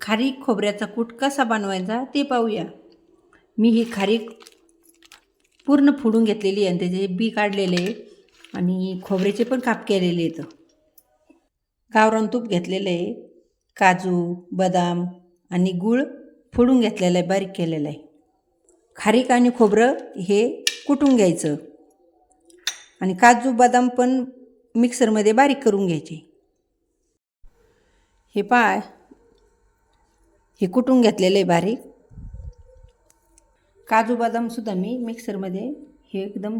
खारीक खोबऱ्याचा कूट कसा बनवायचा ते पाहूया। मी ही खारीक पूर्ण फोडून घेतलेली आहे आणि त्याचे बी काढलेले आहे आणि खोबऱ्याचे पण काप केलेले आहेत। गावरान तूप घेतलेलं आहे, काजू, बदाम आणि गूळ फोडून घेतलेला आहे, बारीक केलेला आहे। खारीक आणि खोबरं हे कुटून घ्यायचं आणि काजू बदाम पण मिक्सरमध्ये बारीक करून घ्यायचे। हे पहा, हे कुटून घेतलेले आहे बारीक। काजू बदामसुद्धा मी मिक्सरमध्ये हे एकदम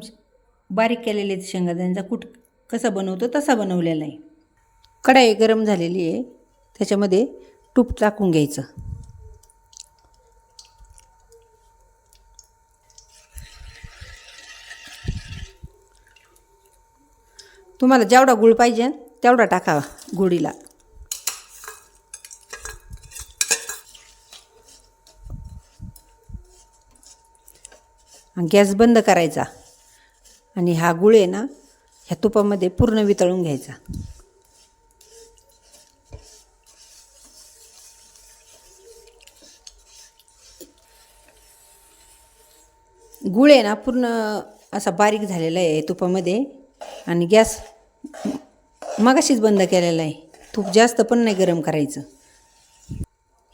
बारीक केलेले शेंगदाण्याचा कूट कसा बनवतो तसा बनवलेला आहे। कढई गरम झालेली आहे, त्याच्यामध्ये तूप टाकून घ्यायचं। तुम्हाला जेवढा गूळ पाहिजे तेवढा टाका गुळीला। गॅस बंद करायचा आणि हा गूळ आहे ना ह्या तुपामध्ये पूर्ण वितळून घ्यायचा। गूळ आहे ना पूर्ण असा बारीक झालेला आहे तुपामध्ये आणि गॅस मगाशीच बंद केलेला आहे। तूप जास्त पण नाही गरम करायचं।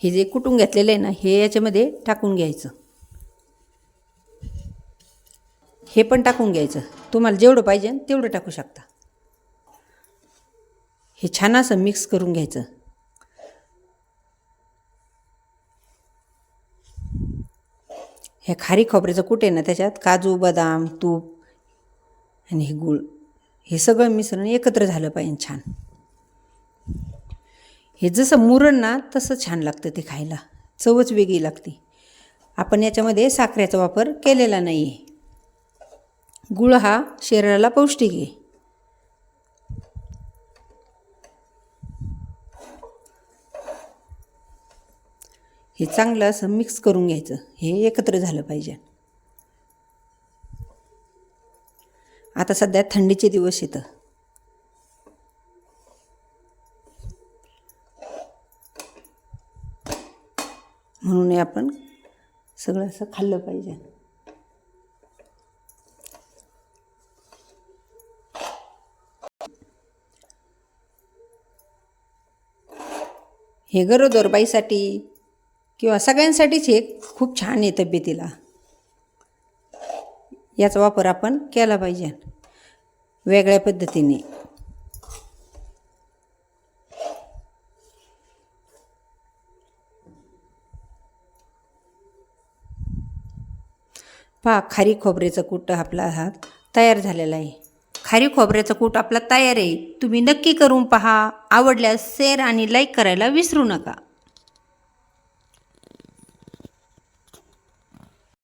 हे जे कुटून घेतलेलं आहे ना हे याच्यामध्ये टाकून घ्यायचं। हे पण टाकून घ्यायचं, तुम्हाला जेवढं पाहिजे तेवढं टाकू शकता। हे छान असं मिक्स करून घ्यायचं। हे खारी खोबऱ्याचं कूट आहे ना त्याच्यात काजू बदाम तूप आणि हे गूळ हे सगळं मिश्रण एकत्र झालं पाहिजे छान। हे जसं मुरण ना तसं छान लागतं ते खायला, चवच वेगळी लागते। आपण याच्यामध्ये साखरेचा वापर केलेला नाही आहे। गूळ हा शरीराला पौष्टिक आहे। हे चांगलं असं मिक्स करून घ्यायचं, हे एकत्र झालं पाहिजे। आता सध्या थंडीचे दिवस येतं, म्हणून आपण सगळं असं खाल्लं पाहिजे। हे गरोदर बाईसाठी किंवा सगळ्यांसाठीच हे खूप छान आहे तब्येतीला। याचा वापर आपण केला पाहिजे वेगळ्या पद्धतीने। पहा, खारी खोबऱ्याचा कूट आपला हा तयार झालेला आहे। खारी खोबऱ्याचा कूट आपला तयार आहे। तुम्ही नक्की करून पहा। आवडल्यास शेअर आणि लाईक करायला विसरू नका।